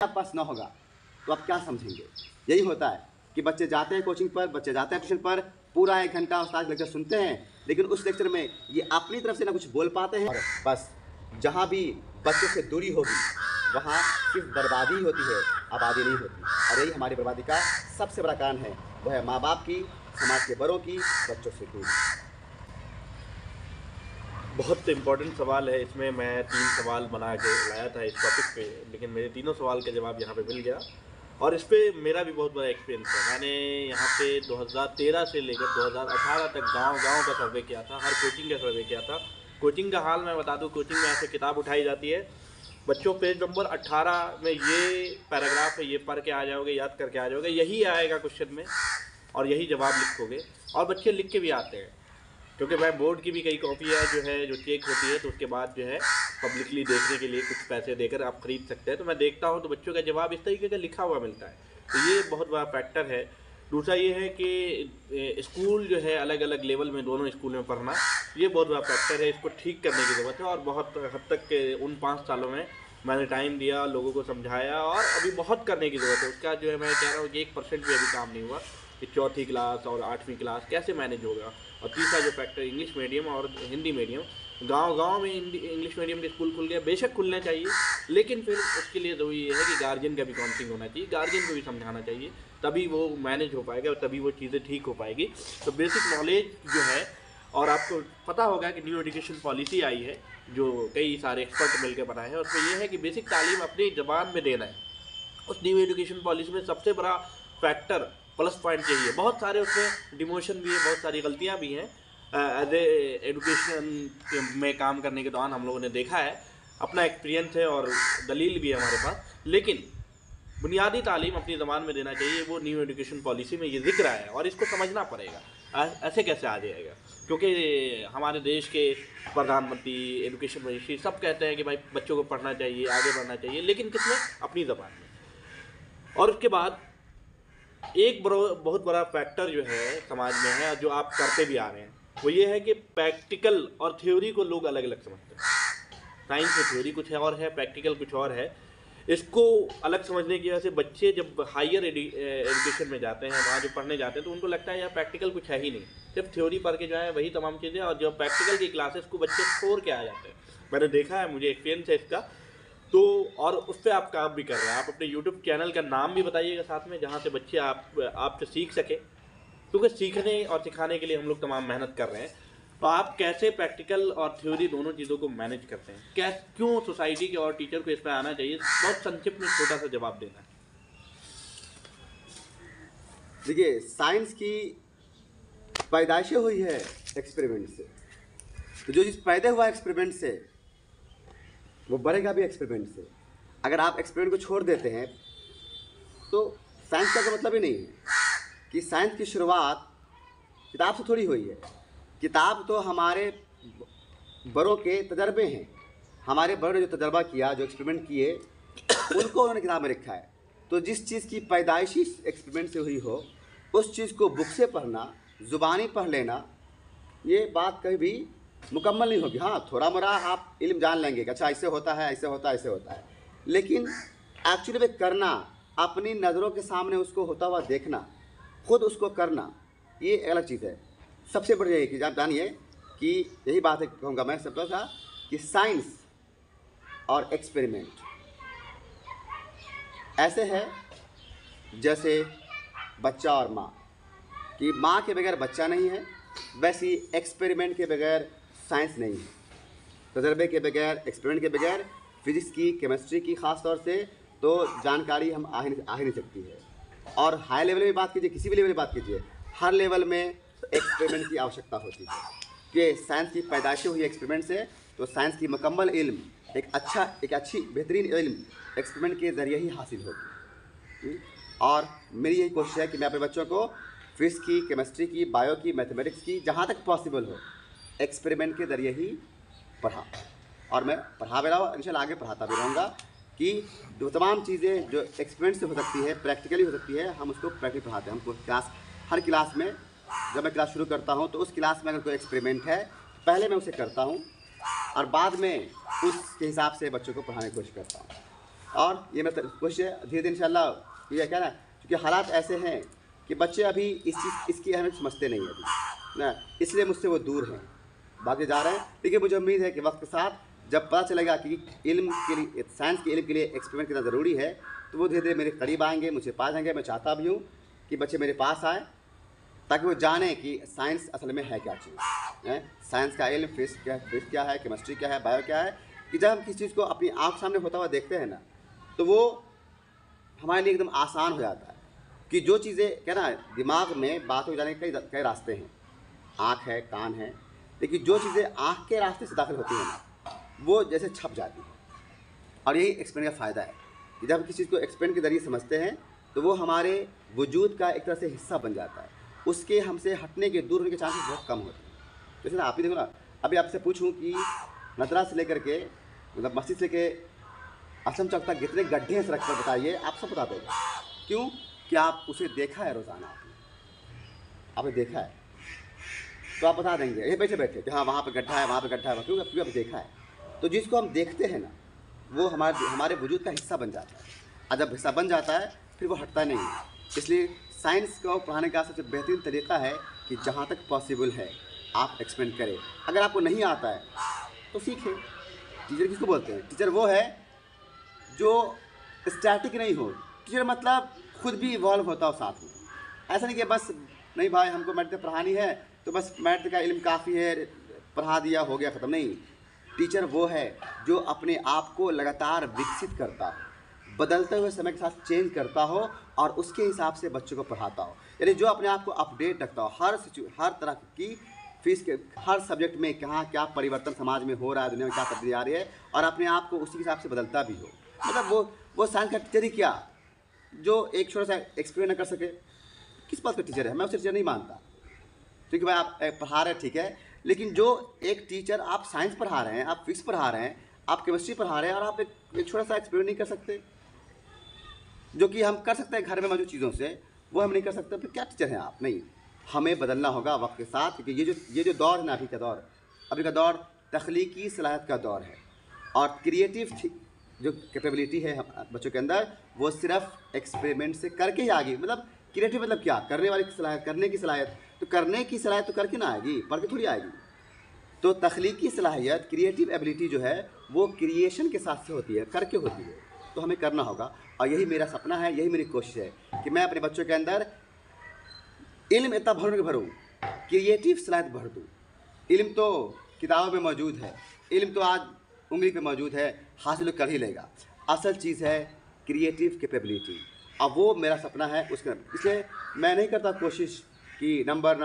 आप पास ना होगा तो आप क्या समझेंगे। यही होता है कि बच्चे जाते हैं कोचिंग पर, बच्चे जाते हैं ट्यूशन पर, पूरा 1 घंटा उस्ताद लेक्चर सुनते हैं, लेकिन उस लेक्चर में ये अपनी तरफ से ना कुछ बोल पाते हैं और बस जहाँ भी बच्चों से दूरी होगी वहाँ सिर्फ बर्बादी होती है, आबादी नहीं होती। और यही हमारी बर्बादी का सबसे बड़ा कारण है, वो है माँ बाप की, समाज के बड़ों की, बच्चों से दूरी। बहुत इम्पोर्टेंट सवाल है। इसमें मैं 3 सवाल बना के लाया था इस टॉपिक पे, लेकिन मेरे तीनों सवाल का जवाब यहाँ पे मिल गया। और इस पे मेरा भी बहुत बड़ा एक्सपीरियंस है। मैंने यहाँ पे 2013 से लेकर 2018 तक गांव-गांव का सर्वे किया था, हर कोचिंग का सर्वे किया था। कोचिंग का हाल मैं बता दूँ, कोचिंग में ऐसे किताब उठाई जाती है, बच्चों पेज नंबर 18 में ये पैराग्राफ है, ये पढ़ के आ जाओगे, याद करके आ जाओगे, यही आएगा क्वेश्चन में और यही जवाब लिखोगे। और बच्चे लिख के भी आते हैं, क्योंकि मैं बोर्ड की भी कई कॉपियाँ जो चेक होती है, तो उसके बाद जो है पब्लिकली देखने के लिए कुछ पैसे देकर आप ख़रीद सकते हैं। तो मैं देखता हूँ तो बच्चों का जवाब इस तरीके का लिखा हुआ मिलता है, तो ये बहुत बड़ा फैक्टर है। दूसरा ये है कि स्कूल जो है अलग अलग लेवल में दोनों स्कूल में पढ़ना, ये बहुत बड़ा फैक्टर है। इसको ठीक करने की ज़रूरत है और बहुत हद तक उन 5 सालों में मैंने टाइम दिया, लोगों को समझाया और अभी बहुत करने की ज़रूरत है। उसका जो है मैं कह रहा हूँ कि 1% भी अभी काम नहीं हुआ कि 4ठी क्लास और 8वीं क्लास कैसे मैनेज होगा। और तीसरा जो फैक्टर इंग्लिश मीडियम और हिंदी मीडियम, गांव-गांव में इंग्लिश मीडियम के स्कूल खुल गए, बेशक खुलना चाहिए, लेकिन फिर उसके लिए ज़रूरी ये है कि गार्जियन का भी काउंसलिंग होना चाहिए, गार्जियन को भी समझाना चाहिए, तभी वो मैनेज हो पाएगा और तभी वो चीज़ें ठीक हो पाएगी। तो बेसिक नॉलेज जो है, और आपको पता होगा कि न्यू एजुकेशन पॉलिसी आई है जो कई सारे एक्सपर्ट मिलकर बनाए हैं, उसमें यह है कि बेसिक तालीम अपनी ज़बान में देना है। उस न्यू एजुकेशन पॉलिसी में सबसे बड़ा फैक्टर प्लस पॉइंट यही है। बहुत सारे उसमें डिमोशन भी है, बहुत सारी गलतियां भी हैं एज ए एजुकेशन में काम करने के दौरान हम लोगों ने देखा है, अपना एक्सपीरियंस है और दलील भी है हमारे पास। लेकिन बुनियादी तालीम अपनी ज़बान में देना चाहिए, वो न्यू एजुकेशन पॉलिसी में ये जिक्र है और इसको समझना पड़ेगा। ऐसे कैसे आ जाएगा, क्योंकि हमारे देश के प्रधानमंत्री, एजुकेशन मिनिस्ट्री सब कहते हैं कि भाई बच्चों को पढ़ना चाहिए, आगे बढ़ना चाहिए, लेकिन किसमें? अपनी ज़बान में। और उसके बाद एक बहुत बड़ा फैक्टर जो है समाज में है, जो आप करते भी आ रहे हैं, वो ये है कि प्रैक्टिकल और थ्योरी को लोग अलग अलग समझते हैं। साइंस में थ्योरी कुछ है और है, प्रैक्टिकल कुछ और है। इसको अलग समझने की वजह से बच्चे जब हायर एजुकेशन में जाते हैं, वहाँ जो पढ़ने जाते हैं, तो उनको लगता है यार प्रैक्टिकल कुछ है ही नहीं, सिर्फ थ्योरी पढ़ के जो है वही तमाम चीज़ें, और जब प्रैक्टिकल की क्लासेस को बच्चे छोड़ के आ जाते हैं। मैंने देखा है, मुझे एक्सपीरियंस है इसका। तो और उस पर आप काम भी कर रहे हैं। आप अपने यूट्यूब चैनल का नाम भी बताइएगा साथ में, जहाँ से बच्चे आपसे सीख सके, क्योंकि सीखने और सिखाने के लिए हम लोग तमाम मेहनत कर रहे हैं। तो आप कैसे प्रैक्टिकल और थ्योरी दोनों चीज़ों को मैनेज करते हैं, क्यों सोसाइटी के और टीचर को इसमें आना चाहिए, बहुत संक्षिप्त में छोटा सा जवाब देना है। देखिए, साइंस की पैदाइश हुई है एक्सपेरिमेंट से, तो जो चीज़ पैदा हुआ एक्सपेरिमेंट से वो बढ़ेगा भी एक्सपेरिमेंट से। अगर आप एक्सपेरिमेंट को छोड़ देते हैं तो साइंस का मतलब ही नहीं है कि साइंस की शुरुआत किताब से थोड़ी हुई है। किताब तो हमारे बड़ों के तजर्बे हैं, हमारे बड़ों ने जो तजर्बा किया, जो एक्सपेरिमेंट किए, उनको उन्होंने किताब में रखा है। तो जिस चीज़ की पैदाइशी एक्सपेरिमेंट से हुई हो, उस चीज़ को बुक से पढ़ना, ज़ुबानी पढ़ लेना, ये बात कभी भी मुकम्मल नहीं होगी। हाँ, थोड़ा मोड़ा आप इल्म जान लेंगे कि अच्छा ऐसे होता है, ऐसे होता है, ऐसे होता है, लेकिन एक्चुअली में करना, अपनी नज़रों के सामने उसको होता हुआ देखना, खुद उसको करना, ये अलग चीज़ है। सबसे बड़ी यही कि आप जानिए कि यही बात है, कहूँगा मैं सबका था कि साइंस और एक्सपेरिमेंट ऐसे है जैसे बच्चा और माँ, कि माँ के बगैर बच्चा नहीं है, वैसे ही एक्सपेरिमेंट के बगैर साइंस नहीं है। तजर्बे के बगैर, एक्सपेरिमेंट के बगैर फिजिक्स की, केमिस्ट्री की ख़ास तौर से तो जानकारी हम आ ही नहीं सकती है। और हाई लेवल में बात कीजिए, किसी भी लेवल में बात कीजिए, हर लेवल में एक्सपेरिमेंट की आवश्यकता होती है कि साइंस की पैदाइश हुई एक्सपेरिमेंट से। तो साइंस की मुकम्मल इल्म, एक अच्छी बेहतरीन इल्म एक्सपेरिमेंट के ज़रिए ही हासिल होगी। और मेरी यही कोशिश है कि मैं अपने बच्चों को फिजिक्स की, केमिस्ट्री की, बायो की, मैथमेटिक्स की, जहाँ तक पॉसिबल हो एक्सपेरिमेंट के ज़रिए ही पढ़ा, और मैं पढ़ा भी रहा हूँ, इंशाल्लाह आगे पढ़ाता भी रहूँगा कि जो तमाम चीज़ें जो एक्सपेरिमेंट से हो सकती है, प्रैक्टिकली हो सकती है, हम उसको प्रैक्टिकल पढ़ाते हैं। हम हर क्लास में, जब मैं क्लास शुरू करता हूँ तो उस क्लास में अगर कोई एक्सपेरिमेंट है, पहले मैं उसे करता हूँ और बाद में उसके हिसाब से बच्चों को पढ़ाने की कोशिश करता हूँ। और ये मेरा कोशिश है धीरे धीरे इंशाल्लाह ये क्या ना, क्योंकि हालात ऐसे हैं कि बच्चे अभी इसकी अहमियत समझते नहीं है अभी ना, इसलिए मुझसे वो दूर हैं, भागे जा रहे हैं। लेकिन मुझे उम्मीद है कि वक्त के साथ जब पता चलेगा कि इल्म के लिए, साइंस के इल्म के लिए एक्सपेरिमेंट कितना ज़रूरी है, तो वो धीरे धीरे मेरे करीब आएंगे, मुझे पा जाएंगे। मैं चाहता भी हूँ कि बच्चे मेरे पास आए ताकि वो जानें कि साइंस असल में है क्या चीज़ है, साइंस का इल्म, फिजिक्स क्या है, केमिस्ट्री क्या है, बायो क्या है, कि जब हम किसी चीज़ को अपनी आँख सामने होता हुआ देखते हैं ना, तो वो हमारे लिए एकदम आसान हो जाता है। कि जो चीज़ें क्या ना, दिमाग में बात हो जाने के कई रास्ते हैं, आँख है, कान है, लेकिन जो चीज़ें आँख के रास्ते से दाखिल होती हैं ना, वो जैसे छप जाती है। और यही एक्सपेरिमेंट का फ़ायदा है कि जब हम किसी चीज़ को एक्सपेरिमेंट के ज़रिए समझते हैं तो वो हमारे वजूद का एक तरह से हिस्सा बन जाता है, उसके हमसे हटने के, दूर होने के चांसेस बहुत कम होते हैं। जैसे ना आप ही देखो ना, अभी आपसे पूछूं कि नदरा से लेकर के मतलब मस्जिद से लेके असम चौक तक कितने गड्ढे हैं सड़क पर, बताइए, आप सब बता दोगे। क्यों? कि आप उसे देखा है रोज़ाना, आपने देखा है, तो आप बता देंगे ये बैठे बैठे कि हाँ वहाँ पे गड्ढा है, वहाँ पे गड्ढा है, क्यों? आप देखा है। तो जिसको हम देखते हैं ना, वो हमारे वजूद का हिस्सा बन जाता है, और जब हिस्सा बन जाता है फिर वो हटता नहीं है। इसलिए साइंस को पढ़ाने का सबसे बेहतरीन तरीका है कि जहाँ तक पॉसिबल है आप एक्सपेरिमेंट करें। अगर आपको नहीं आता है तो सीखें। टीचर किसको बोलते हैं? टीचर वो है जो स्टैटिक नहीं हो। टीचर मतलब खुद भी इवॉल्व होता हो साथ में। ऐसा नहीं कि बस नहीं भाई हमको मैथ पढ़ानी है तो बस मैथ का इल्म काफ़ी है, पढ़ा दिया हो गया ख़त्म। नहीं, टीचर वो है जो अपने आप को लगातार विकसित करता हो, बदलते हुए समय के साथ चेंज करता हो और उसके हिसाब से बच्चों को पढ़ाता हो। यानी जो अपने आप को अपडेट रखता हो, हर तरह की फीस के हर सब्जेक्ट में कहाँ क्या परिवर्तन समाज में हो रहा है, दुनिया में क्या तब्दीली आ रही है, और अपने आप को उसी हिसाब से बदलता भी हो। मतलब वो साइंस का टीचर ही क्या जो एक छोटा सा एक्सपेरिमेंट न कर सके, किस बात का टीचर है? मैं उसे टीचर नहीं मानता। क्योंकि भाई आप पढ़ा रहे हैं ठीक है, लेकिन जो एक टीचर, आप साइंस पढ़ा रहे हैं, आप फिजिक्स पढ़ा रहे हैं, आप केमिस्ट्री पढ़ा रहे हैं, और आप एक छोटा सा एक्सपेरिमेंट नहीं कर सकते जो कि हम कर सकते हैं घर में मौजूद चीज़ों से, वो हम नहीं कर सकते, फिर क्या टीचर हैं आप? नहीं, हमें बदलना होगा वक्त के साथ। क्योंकि ये जो दौर है ना, अभी का दौर तख्लीकी सलाहियत का दौर है, और क्रिएटिव जो कैपेबिलिटी है बच्चों के अंदर, वो सिर्फ एक्सपेरिमेंट से करके ही आएगी। मतलब क्रिएटिव मतलब क्या? करने वाली सलाहियत, करने की सलाहियत। तो करने की सलाहियत तो करके ना आएगी, पढ़ के थोड़ी आएगी। तो तख्लीकी सलाहियत, क्रिएटिव एबिलिटी जो है वो क्रिएशन के साथ से होती है, करके होती है। तो हमें करना होगा, और यही मेरा सपना है, यही मेरी कोशिश है कि मैं अपने बच्चों के अंदर इल्म इतना भरूँ, क्रिएटिव सलाहियत भर दूँ। इल्म तो किताबों में मौजूद है, इल्म तो आज उंगली पे मौजूद है, हासिल कर ही लेगा। असल चीज़ है क्रिएटिव कैपेबिलिटी, अब वो मेरा सपना है उसके। इसलिए मैं नहीं करता कोशिश कि नंबर,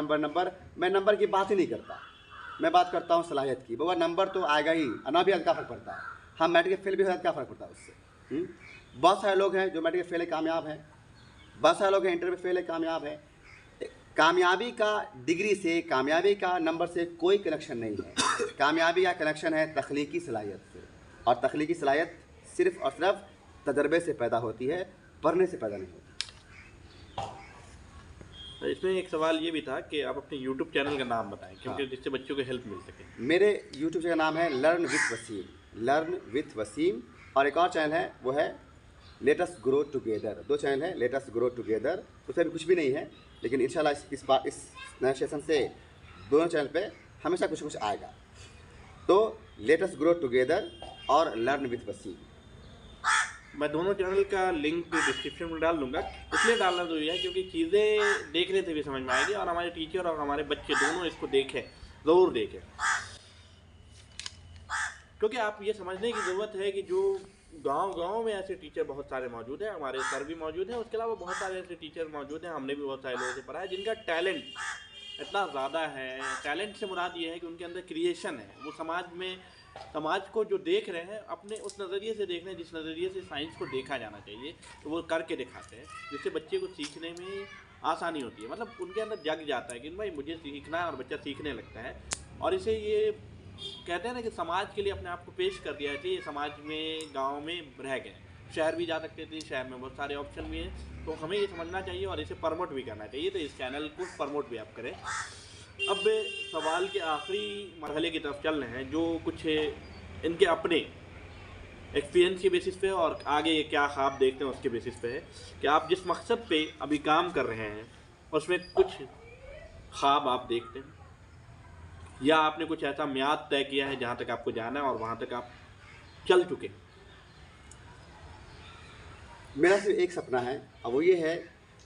मैं नंबर की बात ही नहीं करता। मैं बात करता हूँ सलाहियत की। बाबा नंबर तो आएगा ही, ना भी क्या फ़र्क पड़ता है, हम मैट्रिक फेल भी हो क्या फ़र्क पड़ता है उससे। बहुत सारे लोग हैं जो मैट्रिक फेल है कामयाब हैं, बहुत सारे लोग हैं इंटर में फेल है कामयाब है। कामयाबी का डिग्री से, कामयाबी का नंबर से कोई कनेक्शन नहीं है। कामयाबी का कनेक्शन है तख्लीकी सलाहियत से, और तख्लीकी सलाहियत सिर्फ़ और सिर्फ तजर्बे से पैदा होती है, पढ़ने से पैदा नहीं होती। इसमें एक सवाल ये भी था कि आप अपने YouTube चैनल का नाम बताएं, क्योंकि जिससे बच्चों को हेल्प मिल सके। मेरे YouTube चैनल का नाम है लर्न विथ वसीम, और एक और चैनल है वो है let us grow together. 2 channel है, लेट अस ग्रो टुगेदर, उसमें भी कुछ भी नहीं है, लेकिन इंशाल्लाह इस नए सेशन से दोनों चैनल पे हमेशा कुछ कुछ आएगा। तो लेट अस ग्रो टुगेदर और लर्न विथ वसीम, मैं दोनों चैनल का लिंक डिस्क्रिप्शन में डाल दूंगा। इसलिए डालना जरूरी है क्योंकि चीज़ें देखने से भी समझ में आएगी, और हमारे टीचर और हमारे बच्चे दोनों इसको देखें, ज़रूर देखें। क्योंकि आप ये समझने की ज़रूरत है कि जो गांव में ऐसे टीचर बहुत सारे मौजूद हैं, हमारे सर भी मौजूद हैं, उसके अलावा बहुत सारे ऐसे टीचर मौजूद हैं, हमने भी बहुत सारे लोगों से पढ़ा है जिनका टैलेंट इतना ज़्यादा है। टैलेंट से मुराद ये है कि उनके अंदर क्रिएशन है, वो समाज को जो देख रहे हैं अपने उस नज़रिए से देख रहे हैं जिस नज़रिए से साइंस को देखा जाना चाहिए, तो वो करके दिखाते हैं, जिससे बच्चे को सीखने में आसानी होती है। मतलब उनके अंदर जग जाता है कि भाई मुझे सीखना है, और बच्चा सीखने लगता है। और इसे ये कहते हैं ना कि समाज के लिए अपने आप को पेश कर दिया चाहिए। समाज में, गांव में रह गए, शहर भी जा सकते थे, शहर में बहुत सारे ऑप्शन भी हैं, तो हमें ये समझना चाहिए और इसे प्रमोट भी करना चाहिए। तो इस चैनल को प्रमोट भी आप करें। अब सवाल के आखिरी मरहले की तरफ चल रहे हैं, जो कुछ इनके अपने एक्सपीरियंस के बेसिस पे और आगे ये क्या ख्वाब देखते हैं उसके बेसिस पे है कि आप जिस मकसद पे अभी काम कर रहे हैं उसमें कुछ ख्वाब आप देखते हैं या आपने कुछ ऐसा म्याद तय किया है जहाँ तक आपको जाना है और वहाँ तक आप चल चुके हैं। मेरा सिर्फ एक सपना है और वो ये है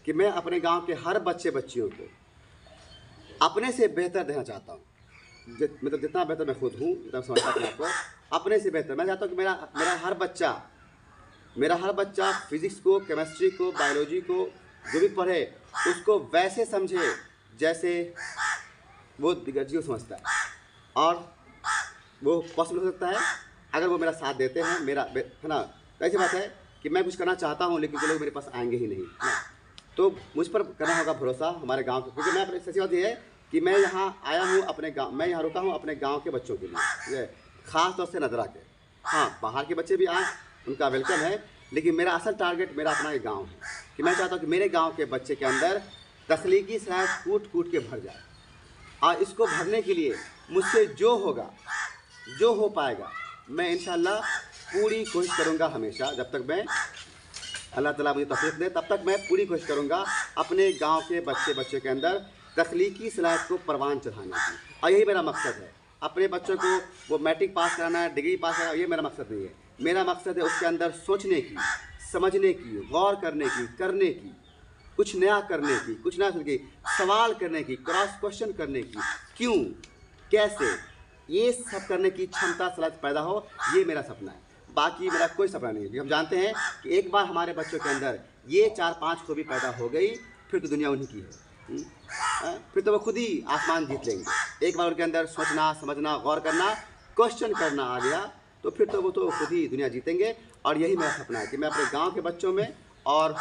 कि मैं अपने गांव के हर बच्चे बच्चियों को अपने से बेहतर देना चाहता हूँ। मतलब जितना बेहतर मैं खुद हूँ, जितना समझता हूँ आपको, अपने से बेहतर मैं चाहता हूँ कि मेरा हर बच्चा फिजिक्स को, केमिस्ट्री को, बायोलॉजी को जो भी पढ़े उसको वैसे समझे जैसे वो दिग्गज को समझता है। और वो पॉसिबल हो सकता है अगर वो मेरा साथ देते हैं, है ना। ऐसी बात है कि मैं कुछ करना चाहता हूँ लेकिन वो लोग मेरे पास आएंगे ही नहीं, है ना। तो मुझ पर करना होगा भरोसा हमारे गांव के, क्योंकि मैं अपनी सच्ची बात ये है कि मैं यहाँ आया हूँ अपने गांव, मैं यहाँ रुका हूँ अपने गांव के बच्चों के लिए, ख़ास तौर से नजरा के। हाँ, बाहर के बच्चे भी आए, उनका वेलकम है, लेकिन मेरा असल टारगेट मेरा अपना गाँव है कि मैं चाहता हूँ कि मेरे गाँव के बच्चे के अंदर तख्लीकी सलाहियत कूट कूट के भर जाए। और इसको भरने के लिए मुझसे जो होगा, जो हो पाएगा, मैं इंशाल्लाह पूरी कोशिश करूँगा हमेशा। जब तक मैं अल्लाह ताला मुझे तौफीक दे तब तक मैं पूरी कोशिश करूँगा अपने गांव के बच्चे के अंदर तख्लीकी सलाहियत को परवान चढ़ाने की। और यही मेरा मकसद है। अपने बच्चों को वो मैट्रिक पास कराना है, डिग्री पास कराना, ये मेरा मकसद नहीं है। मेरा मकसद है उसके अंदर सोचने की, समझने की, गौर करने की, करने की, कुछ नया करने की, कुछ नया की, सवाल करने की, क्रॉस क्वेश्चन करने की, क्यों, कैसे, ये सब करने की क्षमता सलाहियत पैदा हो, ये मेरा सपना है। बाकी मेरा कोई सपना नहीं है। हम जानते हैं कि एक बार हमारे बच्चों के अंदर ये 4-5 खूबी पैदा हो गई, फिर तो दुनिया उन्हीं की है। फिर तो वो खुद ही आसमान जीत लेंगे। एक बार उनके अंदर सोचना, समझना, गौर करना, क्वेश्चन करना आ गया तो फिर तो वो तो खुद ही दुनिया जीतेंगे। और यही मेरा सपना है कि मैं अपने गाँव के बच्चों में और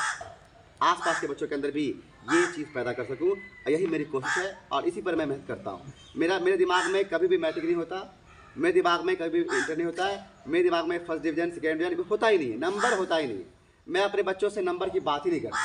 आसपास के बच्चों के अंदर भी ये चीज़ पैदा कर सकूं। यही मेरी कोशिश है और इसी पर मैं मेहनत करता हूँ। मेरे दिमाग में कभी भी मैट्रिक नहीं होता, मेरे दिमाग में कभी भी इंटर नहीं होता है, मेरे दिमाग में फर्स्ट डिवीजन, सेकेंड डिवीजन होता ही नहीं है, नंबर होता ही नहीं है। मैं अपने बच्चों से नंबर की बात ही नहीं करता,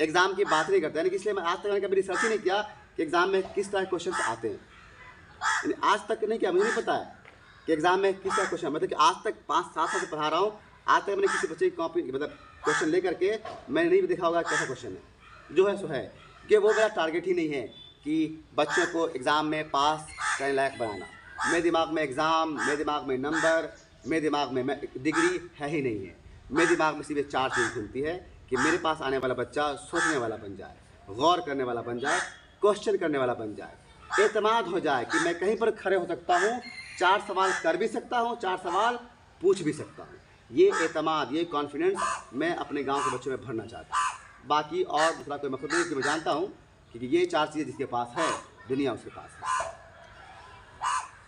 एग्ज़ाम की बात नहीं करता। यानी कि इसलिए मैं आज तक मैंने कभी रिसर्च ही नहीं किया कि एग्ज़ाम में किस तरह के क्वेश्चन आते हैं। यानी आज तक नहीं किया, मुझे नहीं पता है कि एग्ज़ाम में किस तरह क्वेश्चन, मतलब कि आज तक 5-7 साल से पढ़ा रहा हूँ, आज तक मैंने किसी बच्चे की कॉपी मतलब क्वेश्चन ले करके मैंने नहीं देखा होगा कैसा क्वेश्चन है। जो है सो है कि वो मेरा टारगेट ही नहीं है कि बच्चों को एग्ज़ाम में पास करने लायक बनाना। मेरे दिमाग में एग्ज़ाम, मेरे दिमाग में नंबर, मेरे दिमाग में डिग्री है ही नहीं है। मेरे दिमाग में सिर्फ 4 चीज़ घूमती है कि मेरे पास आने वाला बच्चा सोचने वाला बन जाए, गौर करने वाला बन जाए, क्वेश्चन करने वाला बन जाए, एतमाद हो जाए कि मैं कहीं पर खड़े हो सकता हूँ, 4 सवाल कर भी सकता हूँ, 4 सवाल पूछ भी सकता हूँ। ये एतमाद, ये कॉन्फिडेंस मैं अपने गांव के बच्चों में भरना चाहता हूँ। बाकी और दूसरा कोई मकसद नहीं, कि मैं जानता हूँ कि ये 4 चीज़ें जिसके पास है दुनिया उसके पास है।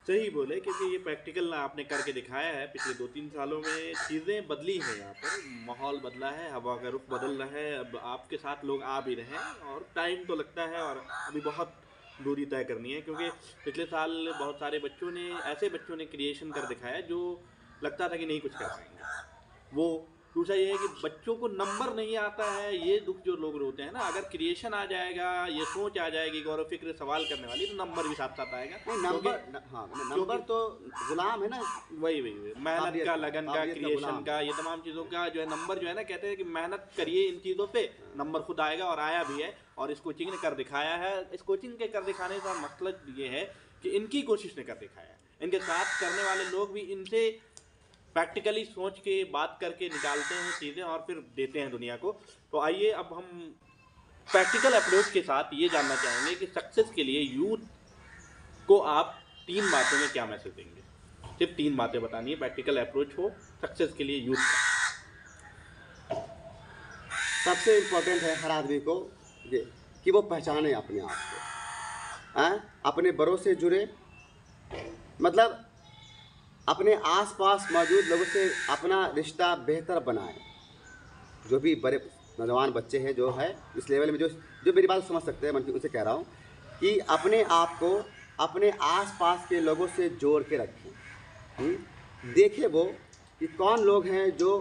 सही बोले, क्योंकि ये प्रैक्टिकल आपने करके दिखाया है। पिछले 2-3 सालों में चीज़ें बदली हैं, यहाँ पर माहौल बदला है, हवा का रुख बदल रहा है। अब आपके साथ लोग आ भी रहे हैं और टाइम तो लगता है और अभी बहुत दूरी तय करनी है, क्योंकि पिछले साल बहुत सारे ऐसे बच्चों ने क्रिएशन कर दिखाया जो लगता था कि नहीं कुछ कर पाएंगे। वो दूसरा ये है कि बच्चों को नंबर नहीं आता है, ये दुख जो लोग रोते हैं ना। अगर क्रिएशन आ जाएगा, ये सोच आ जाएगी, गौर फिक्र सवाल करने वाली, तो नंबर भी साथ साथ आएगा। नहीं, नंबर तो गुलाम है ना। वही मेहनत का, लगन का, क्रिएशन का, ये तमाम चीज़ों का जो है नंबर जो है ना, कहते हैं कि मेहनत करिए इन चीज़ों पे, नंबर खुद आएगा और आया भी है। और इस कोचिंग ने कर दिखाया है। इस कोचिंग के कर दिखाने का मतलब ये है कि इनकी कोशिश ने कर दिखाया है। इनके साथ करने वाले लोग भी इनसे प्रैक्टिकली सोच के, बात करके निकालते हैं चीज़ें और फिर देते हैं दुनिया को। तो आइए अब हम प्रैक्टिकल अप्रोच के साथ ये जानना चाहेंगे कि सक्सेस के लिए यूथ को आप 3 बातों में क्या मैसेज देंगे। सिर्फ 3 बातें बतानी है, प्रैक्टिकल अप्रोच हो सक्सेस के लिए यूथ का। सबसे इम्पोर्टेंट है हर आदमी को ये कि वो पहचाने अपने आप को, अपने बड़ों से जुड़े, मतलब अपने आसपास मौजूद लोगों से अपना रिश्ता बेहतर बनाए। जो भी बड़े नौजवान बच्चे हैं जो है इस लेवल में, जो मेरी बात समझ सकते हैं, मैं उनसे कह रहा हूँ कि अपने आप को अपने आसपास के लोगों से जोड़ के रखें। देखें वो कि कौन लोग हैं जो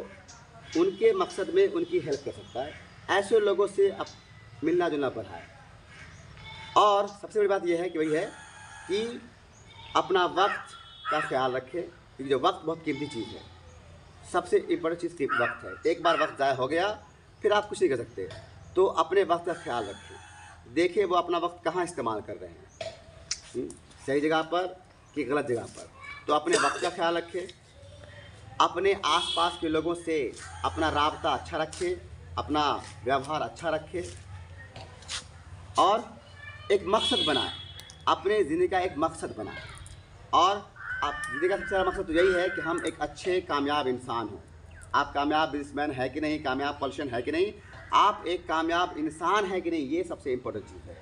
उनके मकसद में उनकी हेल्प कर सकता है, ऐसे लोगों से मिलना जुलना बढ़ाए। और सबसे बड़ी बात यह है कि वही है कि अपना वक्त का ख्याल रखें, क्योंकि जो वक्त बहुत कीमती चीज़ है। सबसे इम्पोर्टेंट चीज़ वक्त है। एक बार वक्त ज़ाया हो गया फिर आप कुछ नहीं कर सकते। तो अपने वक्त का ख्याल रखें, देखिए वो अपना वक्त कहाँ इस्तेमाल कर रहे हैं, सही जगह पर कि गलत जगह पर। तो अपने वक्त का ख्याल रखें, अपने आसपास के लोगों से अपना राब्ता अच्छा रखें, अपना व्यवहार अच्छा रखें और एक मकसद बनाएं, अपने ज़िंदगी का एक मकसद बनाएं। और आप ज़िंदगी का सबसे बड़ा मकसद तो यही है कि हम एक अच्छे कामयाब इंसान हों। आप कामयाब बिजनेसमैन है कि नहीं, कामयाब पॉलिटिशियन है कि नहीं, आप एक कामयाब इंसान है कि नहीं, ये सबसे इम्पोर्टेंट चीज़ है।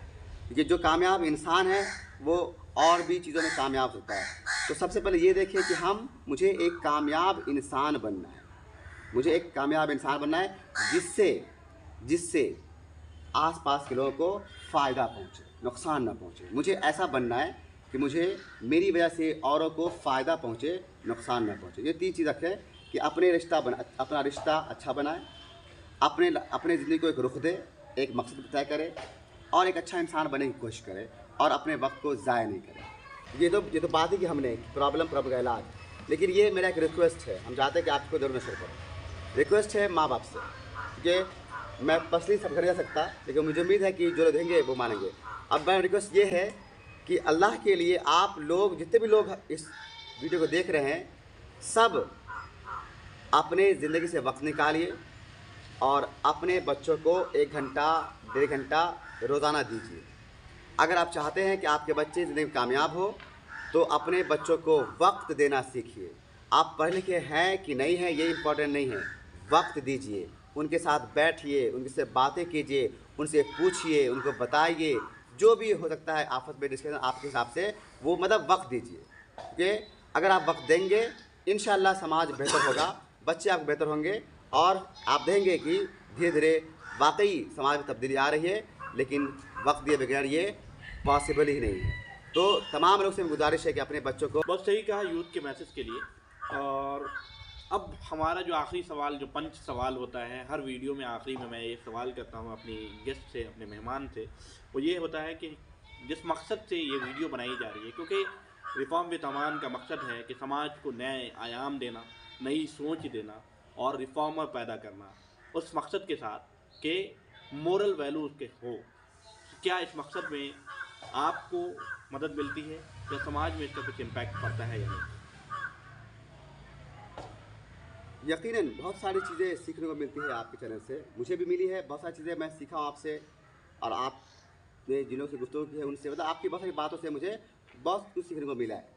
क्योंकि जो कामयाब इंसान है वो और भी चीज़ों में कामयाब होता है। तो सबसे पहले ये देखें कि मुझे एक कामयाब इंसान बनना है, मुझे एक कामयाब इंसान बनना है जिससे आसपास के लोगों को फ़ायदा पहुँचे, नुकसान ना पहुँचे। मुझे ऐसा बनना है कि मुझे मेरी वजह से औरों को फ़ायदा पहुँचे, नुकसान ना पहुँचे। ये 3 चीज़ रखें कि अपना रिश्ता अच्छा बनाए, अपने ज़िंदगी को एक रुख दे, एक मकसद तय करे और एक अच्छा इंसान बनने की कोशिश करे और अपने वक्त को ज़ाया नहीं करे। ये तो बात है कि हमने प्रॉब्लम का इलाज। लेकिन ये मेरा एक रिक्वेस्ट है, हम चाहते हैं कि आपको ज़रूर नशर करें। रिक्वेस्ट है माँ बाप से, क्योंकि मैं पर्सनली सब कर नहीं सकता, लेकिन मुझे उम्मीद है कि जो देंगे वो मानेंगे। अब मेरा रिक्वेस्ट ये है कि अल्लाह के लिए आप लोग, जितने भी लोग इस वीडियो को देख रहे हैं, सब अपने ज़िंदगी से वक्त निकालिए और अपने बच्चों को 1 घंटा 1.5 घंटा रोज़ाना दीजिए। अगर आप चाहते हैं कि आपके बच्चे ज़िंदगी में कामयाब हो तो अपने बच्चों को वक्त देना सीखिए। आप पढ़े लिखे हैं कि नहीं हैं ये इम्पोर्टेंट नहीं है, वक्त दीजिए, उनके साथ बैठिए, उनसे बातें कीजिए, उनसे पूछिए, उनको बताइए, जो भी हो सकता है आपस में डिस्कशन आपके हिसाब से, वो मतलब वक्त दीजिए। क्योंकि अगर आप वक्त देंगे इंशाअल्लाह समाज बेहतर होगा, बच्चे आपके बेहतर होंगे और आप देखेंगे कि धीरे धीरे वाकई समाज में तब्दीली आ रही है। लेकिन वक्त दिए बगैर ये पॉसिबल ही नहीं है। तो तमाम लोग से गुजारिश है कि अपने बच्चों को, बहुत सही कहा यूथ के मैसेज के लिए। और अब हमारा जो आखिरी सवाल, जो पंच सवाल होता है हर वीडियो में, आखिरी में मैं ये सवाल करता हूँ अपनी गेस्ट से, अपने मेहमान से, वो ये होता है कि जिस मकसद से ये वीडियो बनाई जा रही है, क्योंकि रिफॉर्म विद अमान का मकसद है कि समाज को नए आयाम देना, नई सोच देना और रिफॉर्मर पैदा करना, उस मकसद के साथ कि मोरल वैल्यूज़ के हो। क्या इस मकसद में आपको मदद मिलती है या समाज में इसका कुछ इम्पैक्ट पड़ता है या नहीं? यकीनन बहुत सारी चीज़ें सीखने को मिलती है आपके चैनल से, मुझे भी मिली है। बहुत सारी चीज़ें मैं सीखा हूँ आपसे और आपने जिन लोगों से गुफ्तगू की है उनसे, मतलब आपकी बहुत सारी बातों से मुझे बहुत कुछ सीखने को मिला है।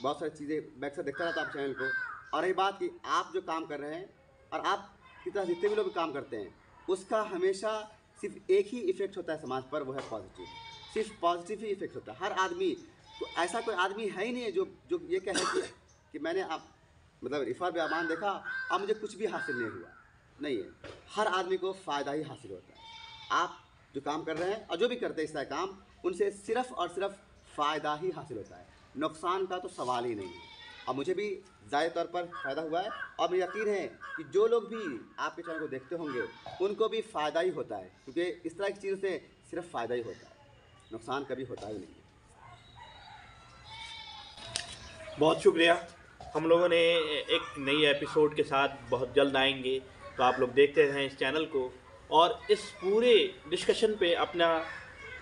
बहुत सारी चीज़ें मैं अक्सर देखता रहता हूँ आप चैनल को। और रही बात कि आप जो काम कर रहे हैं और आप की तरह जितने भी लोग काम करते हैं, उसका हमेशा सिर्फ एक ही इफ़ेक्ट होता है समाज पर, वो है पॉजिटिव। सिर्फ पॉजिटिव ही इफ़ेक्ट होता है। हर आदमी तो ऐसा कोई आदमी है ही नहीं है जो ये कहे कि मैंने आप मतलब रिफॉर्म विद अमान देखा अब मुझे कुछ भी हासिल नहीं हुआ। नहीं है, हर आदमी को फ़ायदा ही हासिल होता है। आप जो काम कर रहे हैं और जो भी करते हैं इस तरह काम, उनसे सिर्फ़ और सिर्फ फ़ायदा ही हासिल होता है, नुकसान का तो सवाल ही नहीं है। और मुझे भी ज़ाहिर तौर पर फ़ायदा हुआ है और मुझे यकीन है कि जो लोग भी आपके चैनल को देखते होंगे उनको भी फ़ायदा ही होता है, क्योंकि इस तरह की चीज़ों से सिर्फ फ़ायदा ही होता है, नुकसान कभी होता ही नहीं है। बहुत शुक्रिया। हम लोगों ने एक नई एपिसोड के साथ बहुत जल्द आएंगे, तो आप लोग देखते रहें इस चैनल को और इस पूरे डिस्कशन पे अपना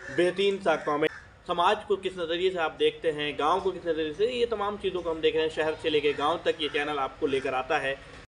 बेहतरीन सा कमेंट, समाज को किस नज़रिए से आप देखते हैं, गांव को किस नज़रिए से, ये तमाम चीज़ों को हम देख रहे हैं। शहर से लेकर गांव तक ये चैनल आपको लेकर आता है।